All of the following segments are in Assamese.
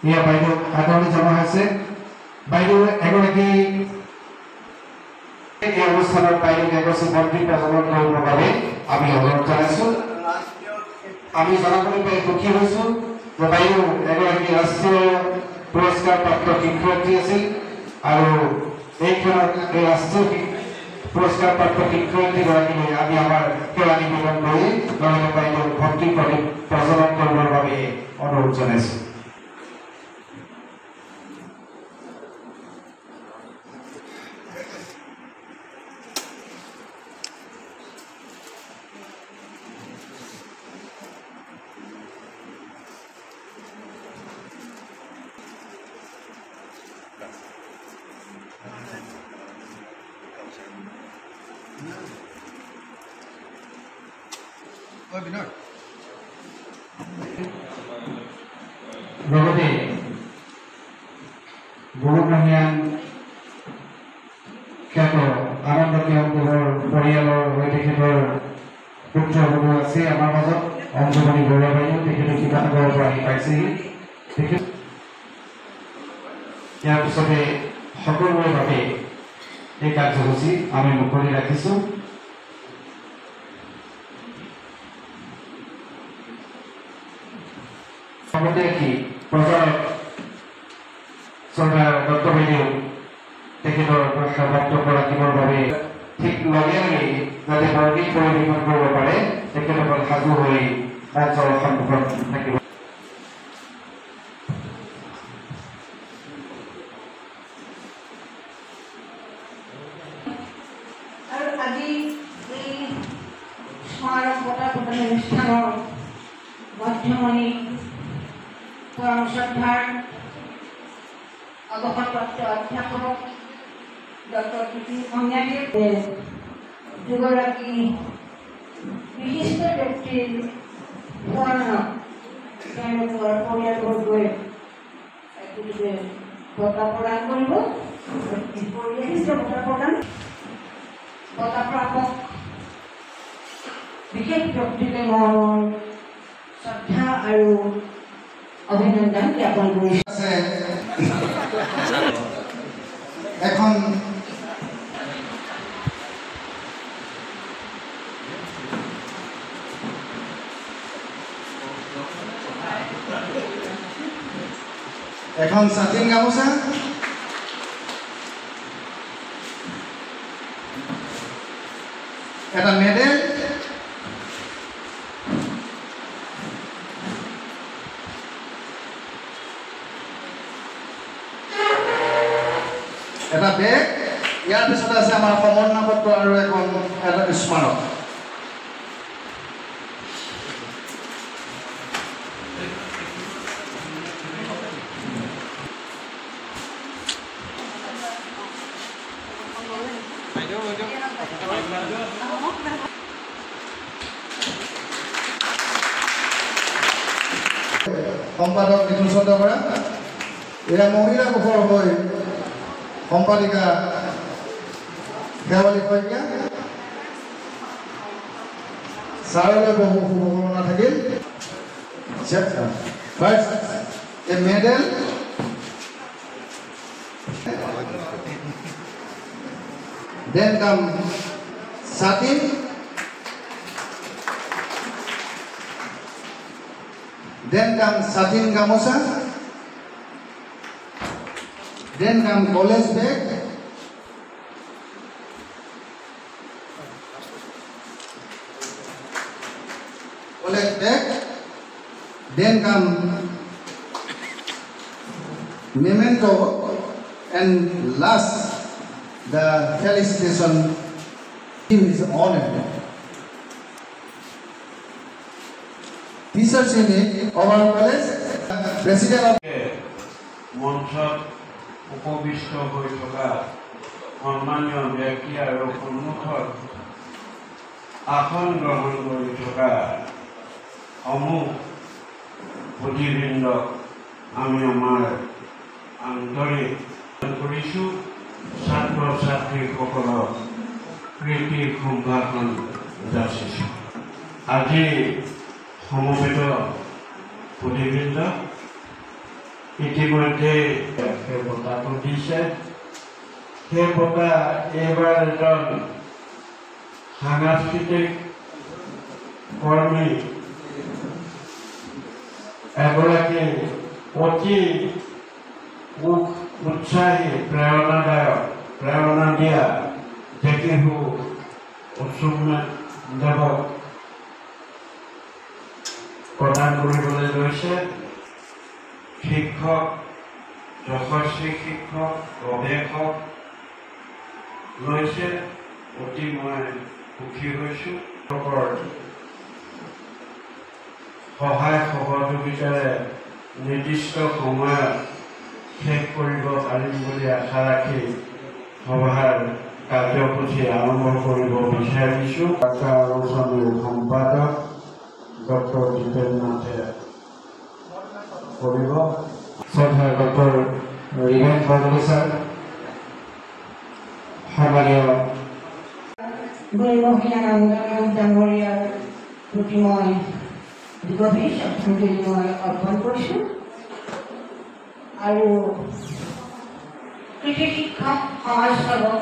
ইয়া বাইদেউ আদৰণি জমা হৈছে বাইদেউ এগৰাকী এই অনুষ্ঠানৰ বাইদেউক এগৰাকী মন্ত্ৰী প্ৰজনন কৰিবৰ বাবে আমি অনুৰোধ জনাইছোঁ আমি জনাবলৈ পাই সুখী হৈছোঁ যে বাইদেউ এগৰাকী ৰাষ্ট্ৰীয় পুৰস্কাৰ প্ৰাপ্ত শিক্ষয়িত্ৰী আছিল আৰু এইখনত এই ৰাষ্ট্ৰীয় পুৰস্কাৰ প্ৰাপ্ত শিক্ষয়িত্ৰীগৰাকীলৈ আমি আমাৰ সেৱা নিবেদন কৰি লগতে বাইদেউক ভক্তি প্ৰজনন কৰিবৰ বাবে অনুৰোধ জনাইছোঁ লগতে গুৰুমহীয়ান খ্যাত আনন্দ কেওঁকৰ পৰিয়ালৰ হৈ তেখেতৰ পুত্ৰবধূ আছে আমাৰ মাজত অঞ্জুমণি বৰুৱা বাইদেউ তেখেতে শিৱসাগৰৰ পৰা আহি পাইছেহি তেখেত ইয়াৰ পিছতে সকলোৰে বাবে এই কাৰ্যসূচী আমি মুকলি ৰাখিছোঁ কি প্ৰচাৰক চৰকাৰ ডক্টৰ বাইদেউ তেখেতৰ বক্তব্য ৰাখিবৰ বাবে ঠিক লগে লগে যাতে বৰগীত পৰিৱেশন কৰিব পাৰে তেখেতসকল সাজু হৈ মঞ্চৰ সন্মুখত থাকিব আৰু আজি এই স্মাৰক বঁটা প্ৰদান অনুষ্ঠানৰ মধ্যমণি শ্ৰদ্ধাৰ অৱসৰপ্ৰাপ্ত অধ্যাপক ডক্টৰ টিপি ভঙিয়াৰীয়ে দুগৰাকী বিশিষ্ট ব্যক্তিৰ সোঁৱৰণত তেওঁলোকৰ পৰিয়ালবৰ্গই গতিকে বঁটা প্ৰদান কৰিব বিশিষ্ট বঁটা প্ৰাপক বিশেষ ব্যক্তিকে মই শ্ৰদ্ধা আৰু অভিনন্দন জ্ঞাপন কৰিছে এখন স্বাধীন গামোচা এটা মেডেল এটা বেগ ইয়াৰ পিছতে আছে আমাৰ সমন্বয় পত্ৰ আৰু এখন এটা স্মাৰক সম্পাদক মিথুন চন্দ্ৰ বৰা এয়া মহিলা কোষৰ হৈ সম্পাদিকা শেৱালী শইকীয়া ছাৰলৈ বহু শুভকামনা থাকিল ফাৰ্ষ্ট এ মেডেল দেন কাম ছাতিন then come satin gamosa, then come college bag, then come memento, and last the felicitation is honored. Research unit of our college, President of মঞ্চত উপবিষ্ট হৈ থকা সন্মানীয় ব্যক্তি আৰু সন্মুখত আসন গ্ৰহণ কৰি থকা সমূহ প্ৰতিবৃন্দক আমি আমাৰ আন্তৰিক কৰিছোঁ ছাত্ৰ ছাত্ৰীসকলক কৃতি সম্ভাষণ যাচিছোঁ আজি সমবেত প্ৰতিবৃন্দ ইতিমধ্যে সেই বঁটাটো দিছে। সেই বঁটা এইবাৰ এজন সাংস্কৃতিক কৰ্মী এগৰাকী অতি উৎসাহী প্ৰেৰণাদায়ক প্ৰেৰণা দিয়া জেকিহু উৎসৱনাথ দেৱক প্ৰদান কৰিবলৈ লৈছে। শিক্ষক যশস্বী শিক্ষক গৱেষক লৈছে। অতি মই সুখী হৈছোঁ। সহায় সহযোগিতাৰে নিৰ্দিষ্ট সময়ত শেষ কৰিব পাৰিম বুলি আশা ৰাখি সভাৰ কাৰ্যসূচী আৰম্ভ কৰিব বিচাৰিছোঁ। আলোচনীৰ সম্পাদক ডক্টৰ জিতেন নাথে কৰিব। শ্ৰদ্ধা ডক্টৰ ৰিভেন বৰদলৈ ছাৰ, সন্মানীয় মহিলানন্দ ডাঙৰীয়াৰ প্ৰতি মই গভীৰ শ্ৰদ্ধাঞ্জলি মই অৰ্পণ কৰিছোঁ আৰু কৃষি শিক্ষক সমাজ সেৱক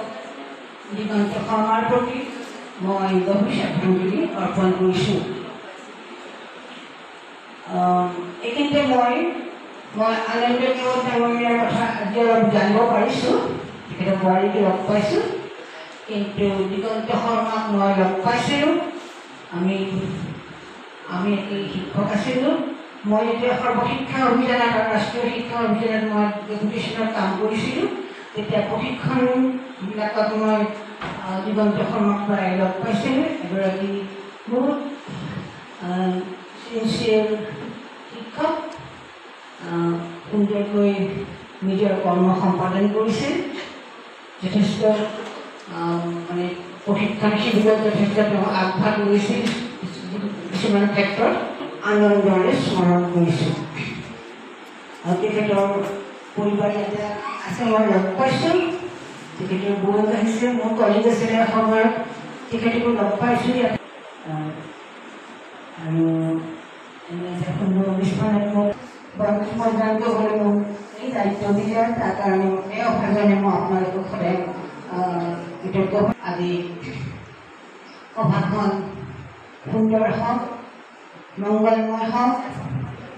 দিগন্ত শৰ্মাৰ প্ৰতি মই গভীৰ শ্ৰদ্ধাঞ্জলি অৰ্পণ কৰিছোঁ। এইখিনিতে মই আনন্দ কেৱল ডাঙৰীয়াৰ কথা আজি অলপ জানিব পাৰিছোঁ। তেখেতৰ বোৱাৰীকে লগ পাইছোঁ, কিন্তু দিগন্ত শৰ্মাক মই লগ পাইছিলোঁ। আমি এটি শিক্ষক আছিলোঁ। মই যেতিয়া সৰ্বশিক্ষা অভিযানত আৰু ৰাষ্ট্ৰীয় শিক্ষা অভিযানত মই ডেপুটেশ্যনত কাম কৰিছিলোঁ, তেতিয়া প্ৰশিক্ষণবিলাকত মই দিগন্ত শৰ্মাক প্ৰায় লগ পাইছিলোঁ। এগৰাকী বহুত চিনচিয়াৰ শিক্ষক, সুন্দৰকৈ নিজৰ কৰ্ম সম্পাদন কৰিছিল। যথেষ্ট মানে প্ৰশিক্ষণ শিবিৰত যথেষ্ট তেওঁ আগভাগ লৈছিল। কিছুমান ক্ষেত্ৰত আনন্দৰে স্মৰণ কৰিছোঁ। আৰু তেখেতৰ পৰিবাৰ ইয়াতে আছে, মই লগ পাইছোঁ। তেখেতৰ বৌক আহিছে, মোৰ কলেজ আছিলে সময়ত তেখেতকো লগ পাইছোঁ ইয়াত। আৰু এটা সুন্দৰ অনুষ্ঠানত মোক মই জানিব গ'লে মোক এই দায়িত্ব দিলে, তাৰ কাৰণে এই অভাজনে মই আপোনালোকক সদায় কৃতজ্ঞ। আজি সভাখন সুন্দৰ হওক, মংগলময় হওক,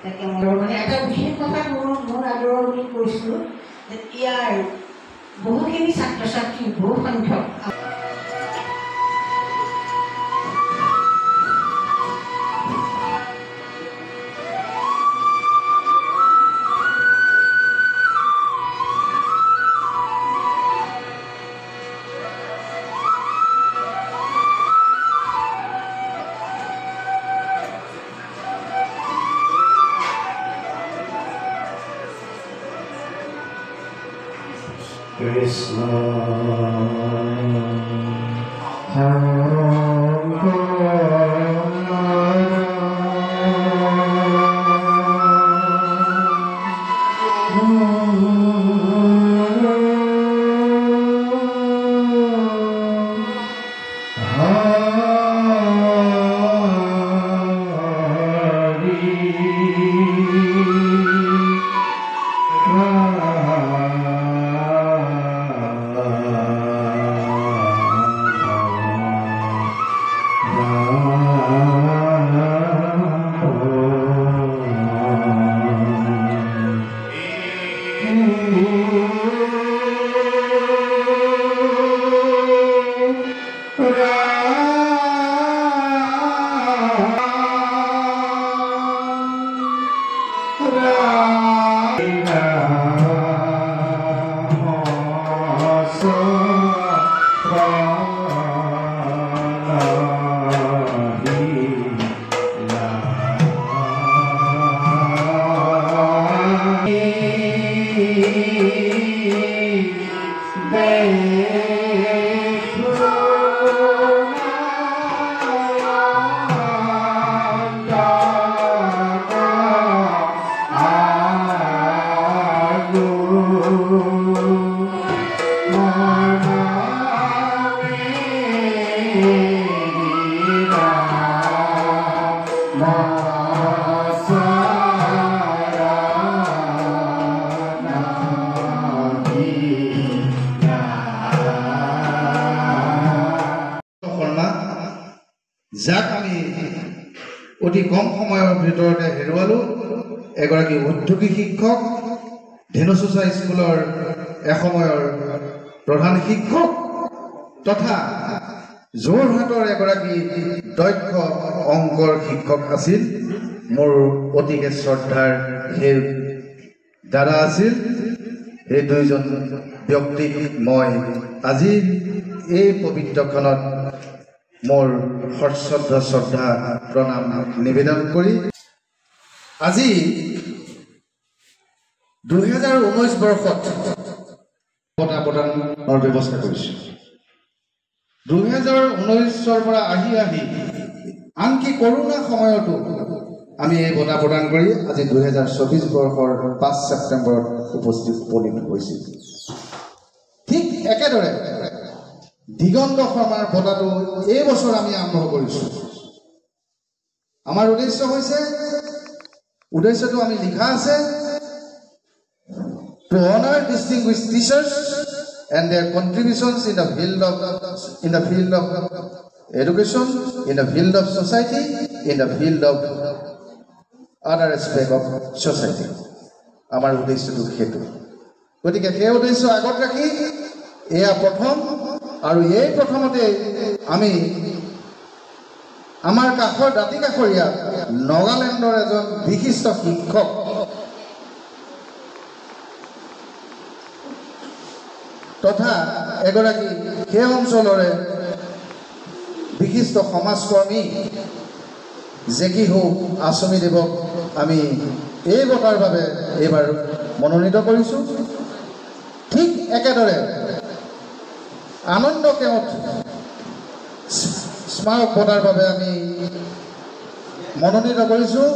তাকে মোৰ মানে এটা বিশেষ কথা মোৰ আদৰৰ বুলি কৈছিলোঁ যে ইয়াৰ বহুখিনি ছাত্ৰ ছাত্ৰী বহু সংখ্যক Krishna অতি কম সময়ৰ ভিতৰতে হেৰুৱালোঁ এগৰাকী উদ্যোগী শিক্ষক, ধেনুচোচা স্কুলৰ এসময়ৰ প্ৰধান শিক্ষক তথা যোৰহাটৰ এগৰাকী দক্ষ অংকৰ শিক্ষক আছিল। মোৰ অতিকে শ্ৰদ্ধাৰ সেই দাদা আছিল। এই দুইজন ব্যক্তিক মই আজি এই পবিত্ৰ ক্ষণত মোৰ সশ্ৰদ্ধ শ্ৰদ্ধা প্ৰণাম নিবেদন কৰি আজি 2019 বৰ্ষত বঁটা প্ৰদানৰ ব্যৱস্থা কৰিছোঁ। 2019ৰ পৰা আহি আনকি কৰোণা সময়তো আমি এই বঁটা প্ৰদান কৰি আজি 2024 বৰ্ষৰ 5 ছেপ্টেম্বৰত উপনীত হৈছিল। ঠিক একেদৰে দিগন্ত শৰ্মাৰ বঁটাটো এই বছৰ আমি আৰম্ভ কৰিছোঁ। আমাৰ উদ্দেশ্যটো আমি লিখা আছে, to honor distinguished teachers and their contributions in the field of education, in the field of society, in the field of other aspect of society. আমাৰ উদ্দেশ্যটো সেইটো। গতিকে সেই উদ্দেশ্য আগত ৰাখি এয়া প্ৰথম, আৰু এই প্ৰথমতে আমি আমাৰ দাঁতি কাষৰীয়া নাগালেণ্ডৰ এজন বিশিষ্ট শিক্ষক তথা এগৰাকী সেই অঞ্চলৰে বিশিষ্ট সমাজকৰ্মী জেকিহু আচমিদেৱক আমি এই বঁটাৰ বাবে এইবাৰ মনোনীত কৰিছোঁ। ঠিক একেদৰে আনন্দ কেওট স্মাৰক বঁটাৰ বাবে আমি মনোনীত কৰিছোঁ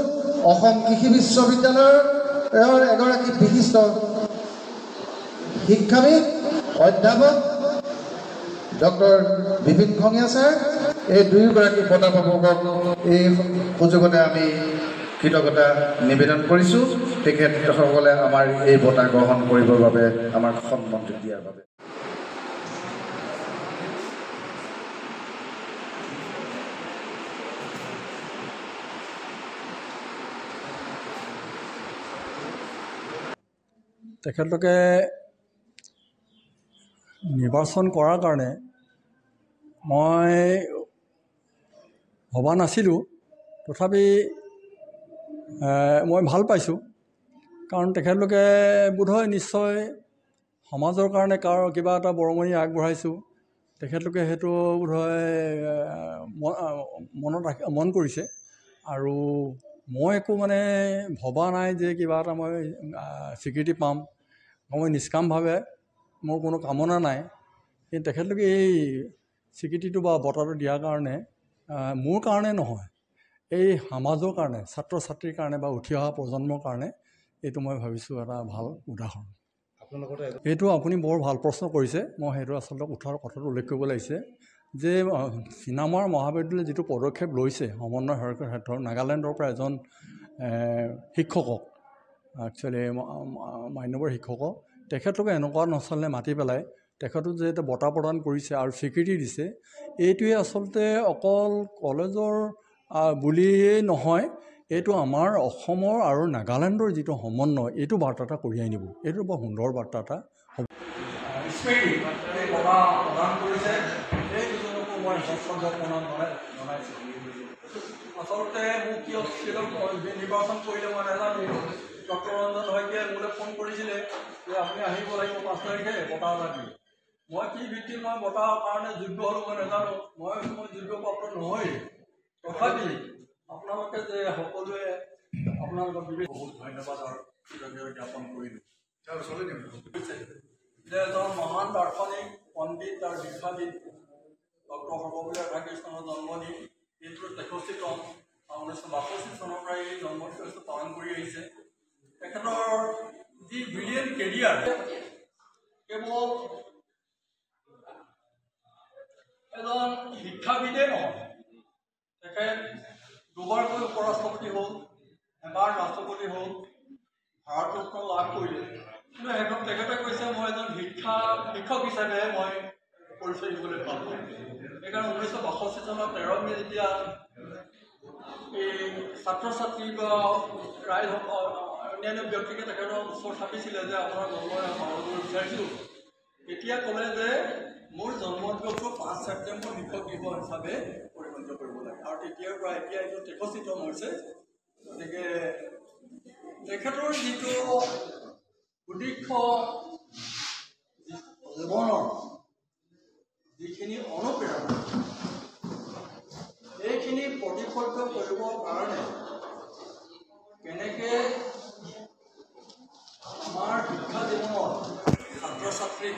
অসম কৃষি বিশ্ববিদ্যালয়ৰ এগৰাকী বিশিষ্ট শিক্ষাবিদ অধ্যাপক ডক্টৰ বিপিন খঙীয়া ছাৰ। এই দুয়োগৰাকী বঁটা প্ৰাপকক এই সুযোগতে আমি কৃতজ্ঞতা নিবেদন কৰিছোঁ তেখেতসকলে আমাৰ এই বঁটা গ্ৰহণ কৰিবৰ বাবে আমাক সন্মতি দিয়াৰ বাবে। তেখেতলোকে নিৰ্বাচন কৰাৰ কাৰণে মই ভবা নাছিলোঁ, তথাপি মই ভাল পাইছোঁ। কাৰণ তেখেতলোকে বোধহয় নিশ্চয় সমাজৰ কাৰণে কিবা এটা বৰঙণি আগবঢ়াইছোঁ। তেখেতলোকে সেইটো বোধহয় মন কৰিছে, আৰু মই একো ভবা নাই যে কিবা এটা মই স্বীকৃতি পাম। মই নিষ্কামভাৱে, মোৰ কোনো কামনা নাই। কিন্তু তেখেতলোকে এই স্বীকৃতিটো বা বঁটাটো দিয়াৰ কাৰণে মোৰ কাৰণে নহয়, এই সমাজৰ কাৰণে, ছাত্ৰ ছাত্ৰীৰ কাৰণে বা উঠি অহা প্ৰজন্মৰ কাৰণে এইটো মই ভাবিছোঁ এটা ভাল উদাহৰণ। এইটো আপুনি বৰ ভাল প্ৰশ্ন কৰিছে। মই সেইটো আচলতে কথাটো উল্লেখ কৰিব লাগিছে যে চিনামাৰ মহাবিদ্যালয়ে যিটো পদক্ষেপ লৈছে সমন্বয় সহায়কৰ ক্ষেত্ৰত নাগালেণ্ডৰ পৰা এজন শিক্ষকক, একচুৱেলি মান্যবৰ শিক্ষকক, তেখেতলোকে এনেকুৱা অনুষ্ঠানলৈ মাতি পেলাই তেখেতক যে এটা বঁটা প্ৰদান কৰিছে আৰু স্বীকৃতি দিছে, এইটোৱে আচলতে অকল কলেজৰ বুলিয়েই নহয়, এইটো আমাৰ অসমৰ আৰু নাগালেণ্ডৰ যিটো সমন্বয়, এইটো বাৰ্তা এটা কঢ়িয়াই নিব। এইটো বৰ সুন্দৰ বাৰ্তা এটা হ'ব। স্মৃতি বঁটা প্ৰদান কৰিছে, এই দুজনকো মই সশ্ৰদ্ধ প্ৰণাম জনাইছোঁ। আচলতে মোক কিয় নিৰ্বাচন কৰিলে মই নাজানো। ডক্টৰ ৰঞ্জন শইকীয়াই মোলৈ ফোন কৰিছিলে যে আপুনি আহিব লাগিব 5 তাৰিখে বঁটা এটা দিম। মই কি ভিত্তিত মই বঁটাৰ কাৰণে যোগ্য হ'লোঁ মই নাজানো। মই যোগ্যপ্ৰাপ্ত নহয়। তথাপি আপোনালোকে যে সকলোৱে আপোনালোকৰ বহুত ধন্যবাদ আৰু কৃতজ্ঞতা জ্ঞাপন কৰিলোঁ যে এজন মহান দাৰ্শনিক পণ্ডিত আৰু শিক্ষাবিদ ডক্টৰ সৰ্বপল্লী ৰাধাকৃষ্ণনৰ জন্মদিন, এইটো 63তম 1962 চনৰ পৰা এই জন্মদিৱসটো পালন কৰি আহিছে। তেখেতৰ যি ব্ৰিলিয়েণ্ট কেৰিয়াৰ, কেৱল এজন শিক্ষাবিদেই নহয়, তেখেত দুবাৰকৈ উপৰাষ্ট্ৰপতি হ'ল, এবাৰ ৰাষ্ট্ৰপতি হ'ল, ভাৰত ৰত্ন লাভ কৰিলে। কিন্তু তেখেতে কৈছে মই এজন শিক্ষক হিচাপে মই পৰিচয় দিবলৈ ভাল পাওঁ। সেইকাৰণে 1962 চনৰ 13 মে' যেতিয়া এই ছাত্ৰ ছাত্ৰী বা ৰাইজ অন্যান্য ব্যক্তিকে তেখেতৰ ওচৰ চাপিছিলে যে আপোনাৰ জন্মৰ পালন কৰিব বিচাৰিছোঁ। তেতিয়া ক'লে যে মোৰ জন্মদিনটো 5 ছেপ্টেম্বৰ শিক্ষক দিৱস হিচাপে পৰিগণিত কৰিব লাগে আৰু তেতিয়াৰ পৰা এতিয়া এইটো 63তম হৈছে। গতিকে তেখেতৰ যিটো সুদীৰ্ঘ জীৱনৰ যিখিনি অনুপ্ৰেৰণা এইখিনি প্ৰতিফলিত কৰিবৰ কাৰণে কেনেকৈ আমাৰ শিক্ষা জীৱনত ছাত্ৰ ছাত্ৰীক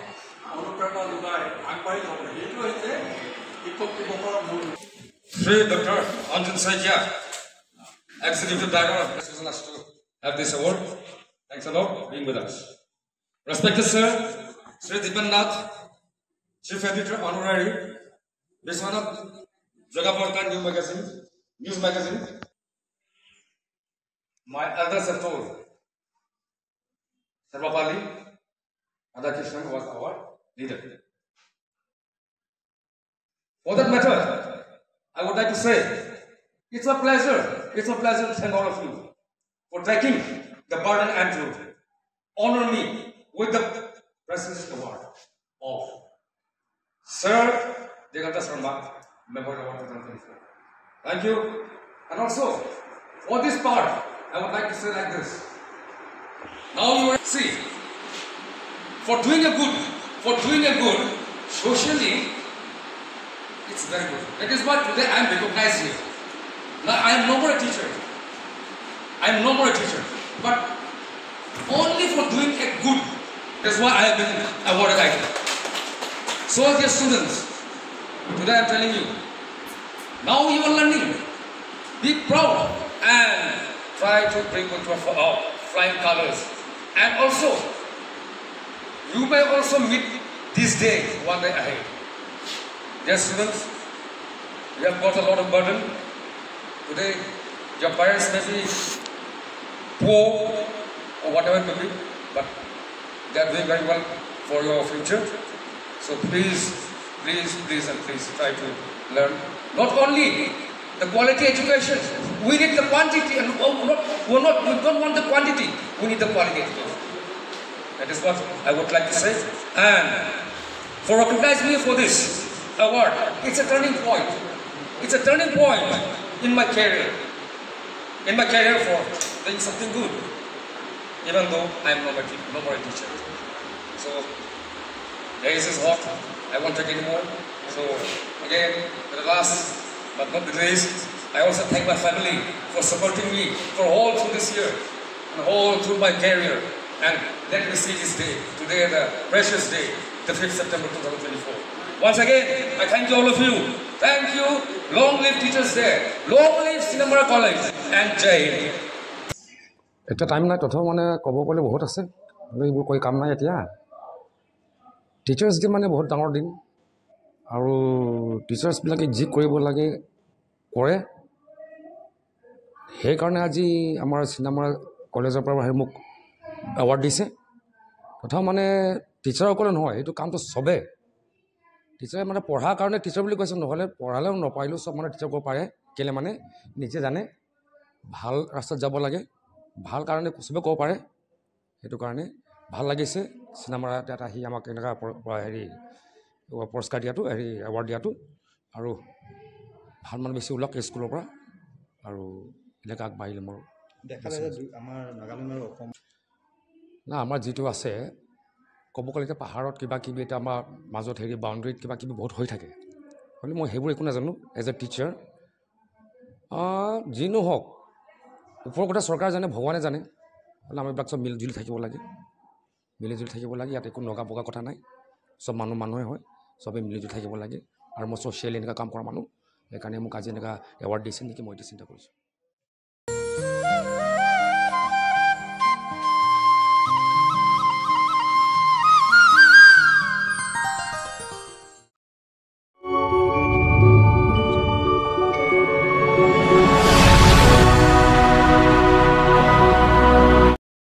অনুপ্ৰেৰণা যোগাই আগবাঢ়ি যাব লাগে, এইটো হৈছে শিক্ষক দিৱসৰ মূল। Sri Dr. Anjan Saikia, Executive Director, has asked to have this award. Thanks a lot for being with us. Respected Sir, Sri Dipan Nath, Chief Editor Honorary, Vishwanath Jagaparka News Magazine. My elders have told, Sarvapali Radhakrishnan was our leader. For that matter, I would like to say, it's a pleasure to thank all of you for taking the burden and to honor me with the President's Award of Sir Diganta Sharma, Member of 2024. Thank you. And also, for this part, I would like to say like this. Now you will see, for doing a good, socially, it's very good. That is why today I am recognized here. Now I am no more a teacher. But only for doing a good. That's why I have been awarded like that. So dear students, today I am telling you, now you are learning. Be proud and try to bring with your flying colors. And also, you may also meet this day one day ahead. Dear students, you have got a lot of burden. Today, your parents may be poor or whatever it may be, but they are doing very well for your future. So please try to learn. Not only the quality education, we need the quantity, and we don't want the quantity, we need the quality education. That is what I would like to say. And for recognizing me for this award, it's a turning point. It's a turning point in my career. For doing something good. Even though I'm no more a teacher. So, days is hot. I won't take any more. So, again, for the last but not the least, I also thank my family for supporting me for all through this year and all through my career. And let me see this day, today the precious day, the 5th September 2024. Once again, I thank you all of you. Thank you. Long live Teachers Day. Long live Sinamara College. And Jai Hind. এটা টাইম নাই, তথাপিও মানে ক'ব গ'লে বহুত আছে, এইবোৰ কৈ কাম নাই এতিয়া। টিচাৰ্ছ ডে মানে বহুত ডাঙৰ দিন, আৰু টিচাৰ্ছবিলাকে যি কৰিব লাগে কৰে। সেইকাৰণে আজি আমাৰ চিনেমাৰ কলেজৰ পৰা আহি মোক এৱাৰ্ড দিছে। তথাপিও মানে টিচাৰসকলে নহয়, এইটো কামটো চবে টিচাৰে মানে পঢ়াৰ কাৰণে টিচাৰ বুলি কৈছে, নহ'লে পঢ়ালেও নপঢ়িলেও চব মানে টিচাৰ কৰিব পাৰে। কেলৈ মানে নিজে জানে ভাল ৰাস্তাত যাব লাগে, ভাল কাৰণে চবে ক'ব পাৰে। সেইটো কাৰণে ভাল লাগিছে চিনেমাৰ তাত আহি আমাক এনেকুৱা পুৰস্কাৰ দিয়াটো, এৱাৰ্ড দিয়াটো। আৰু ভাল মানে বেছি ওলাওক স্কুলৰ পৰা, আৰু এনেকৈ আগবাঢ়িলে মোৰ দেখা যায় আমাৰ নাগালেণ্ড আৰু অসম না আমাৰ যিটো আছে ক'ব গ'লে এতিয়া পাহাৰত কিবা কিবি এতিয়া আমাৰ মাজত বাউণ্ডেৰীত কিবা কিবি বহুত হৈ থাকে, হ'লে মই সেইবোৰ একো নাজানো এজ এ টিচাৰ। যি নহওক ওপৰৰ কথা চৰকাৰে জানে, ভগৱানে জানে, হ'লে আমি এইবিলাক চব মিলিজুলি থাকিব লাগে, ইয়াত একো নগা বগা কথা নাই, চব মানুহে হয়, চবেই মিলিজুলি থাকিব লাগে। আৰু মই ছ'চিয়েলি এনেকুৱা কাম কৰা মানুহ, সেইকাৰণে মোক আজি এনেকুৱা এৱাৰ্ড দিছে নেকি মই এতিয়া চিন্তা কৰিছোঁ।